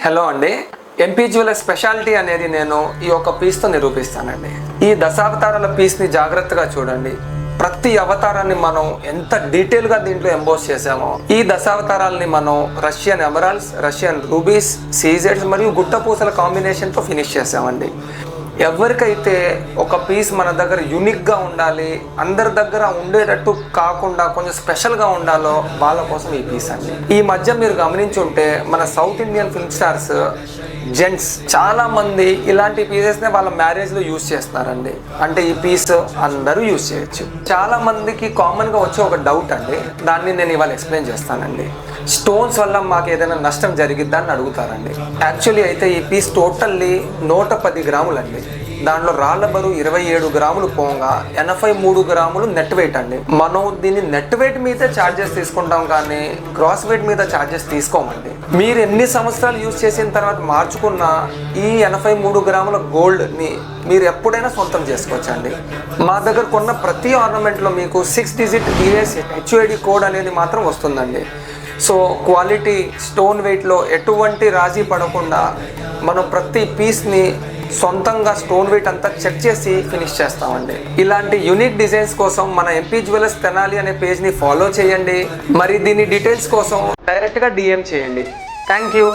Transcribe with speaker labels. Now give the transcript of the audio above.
Speaker 1: Hello అండి, MP jewellers speciality అనేది నేను ఈ ఒక పీస్తో నిరూపిస్తానండి. ఈ దశావతారాల పీస్ని జాగ్రత్తగా చూడండి. ప్రతి అవతారాన్ని మనం ఎంత డీటెయిల్గా దీంట్లో ఎంబోస్ చేసామో, ఈ దశావతారాలని మనం రష్యన్ ఎమరాల్డ్స్, రష్యన్ రూబీస్, సీజెడ్స్ మరియు గుట్టపూసల కాంబినేషన్తో ఫినిష్ చేసామండి. ఎవరికైతే ఒక పీస్ మన దగ్గర యూనిక్గా ఉండాలి, అందరి దగ్గర ఉండేటట్టు కాకుండా కొంచెం స్పెషల్గా ఉండాలో వాళ్ళ కోసం ఈ పీస్ అండి. ఈ మధ్య మీరు గమనించుంటే మన south Indian film stars gents చాలా మంది ఇలాంటి పీసెస్నే వాళ్ళ మ్యారేజ్లో యూజ్ చేస్తున్నారండి. అంటే ఈ పీస్ అందరూ యూజ్ చేయొచ్చు. చాలా మందికి కామన్గా వచ్చే ఒక డౌట్ అండి, దాన్ని నేను ఇవాళ ఎక్స్ప్లెయిన్ చేస్తానండి. స్టోన్స్ వల్ల మాకు ఏదైనా నష్టం జరిగిద్దా అని అడుగుతారండి. యాక్చువల్లీ అయితే ఈ పీస్ టోటల్లీ 110 గ్రాములు అండి. దాంట్లో రాళ్ల బరువు 27 గ్రాములు పోగా 83 గ్రాములు నెట్ వెయిట్ అండి. మనం దీన్ని నెట్ వెయిట్ మీదే ఛార్జెస్ తీసుకుంటాం కానీ గ్రాస్ వెయిట్ మీద ఛార్జెస్ తీసుకోమండి. మీరు ఎన్ని సంవత్సరాలు యూజ్ చేసిన తర్వాత మార్చుకున్న ఈ 83 గ్రాముల గోల్డ్ని మీరు ఎప్పుడైనా సొంతం చేసుకోవచ్చండి. మా దగ్గర కొన్న ప్రతి ఆర్నమెంట్లో మీకు 6 డిజిట్ యూఎస్ హెచ్ఓడి కోడ్ అనేది మాత్రం వస్తుందండి. సో క్వాలిటీ, స్టోన్ వెయిట్లో ఎటువంటి రాజీ పడకుండా మనం ప్రతి పీస్ని సొంతంగా స్టోన్ వెయిట్ అంతా చెక్ చేసి ఫినిష్ చేస్తామండి. ఇలాంటి యూనిక్ డిజైన్స్ కోసం మన ఎంపీ జ్యువెలర్స్ తెనాలి అనే పేజ్ని ఫాలో చేయండి. మరి దీని డీటెయిల్స్ కోసం డైరెక్ట్గా DM చేయండి. Thank you.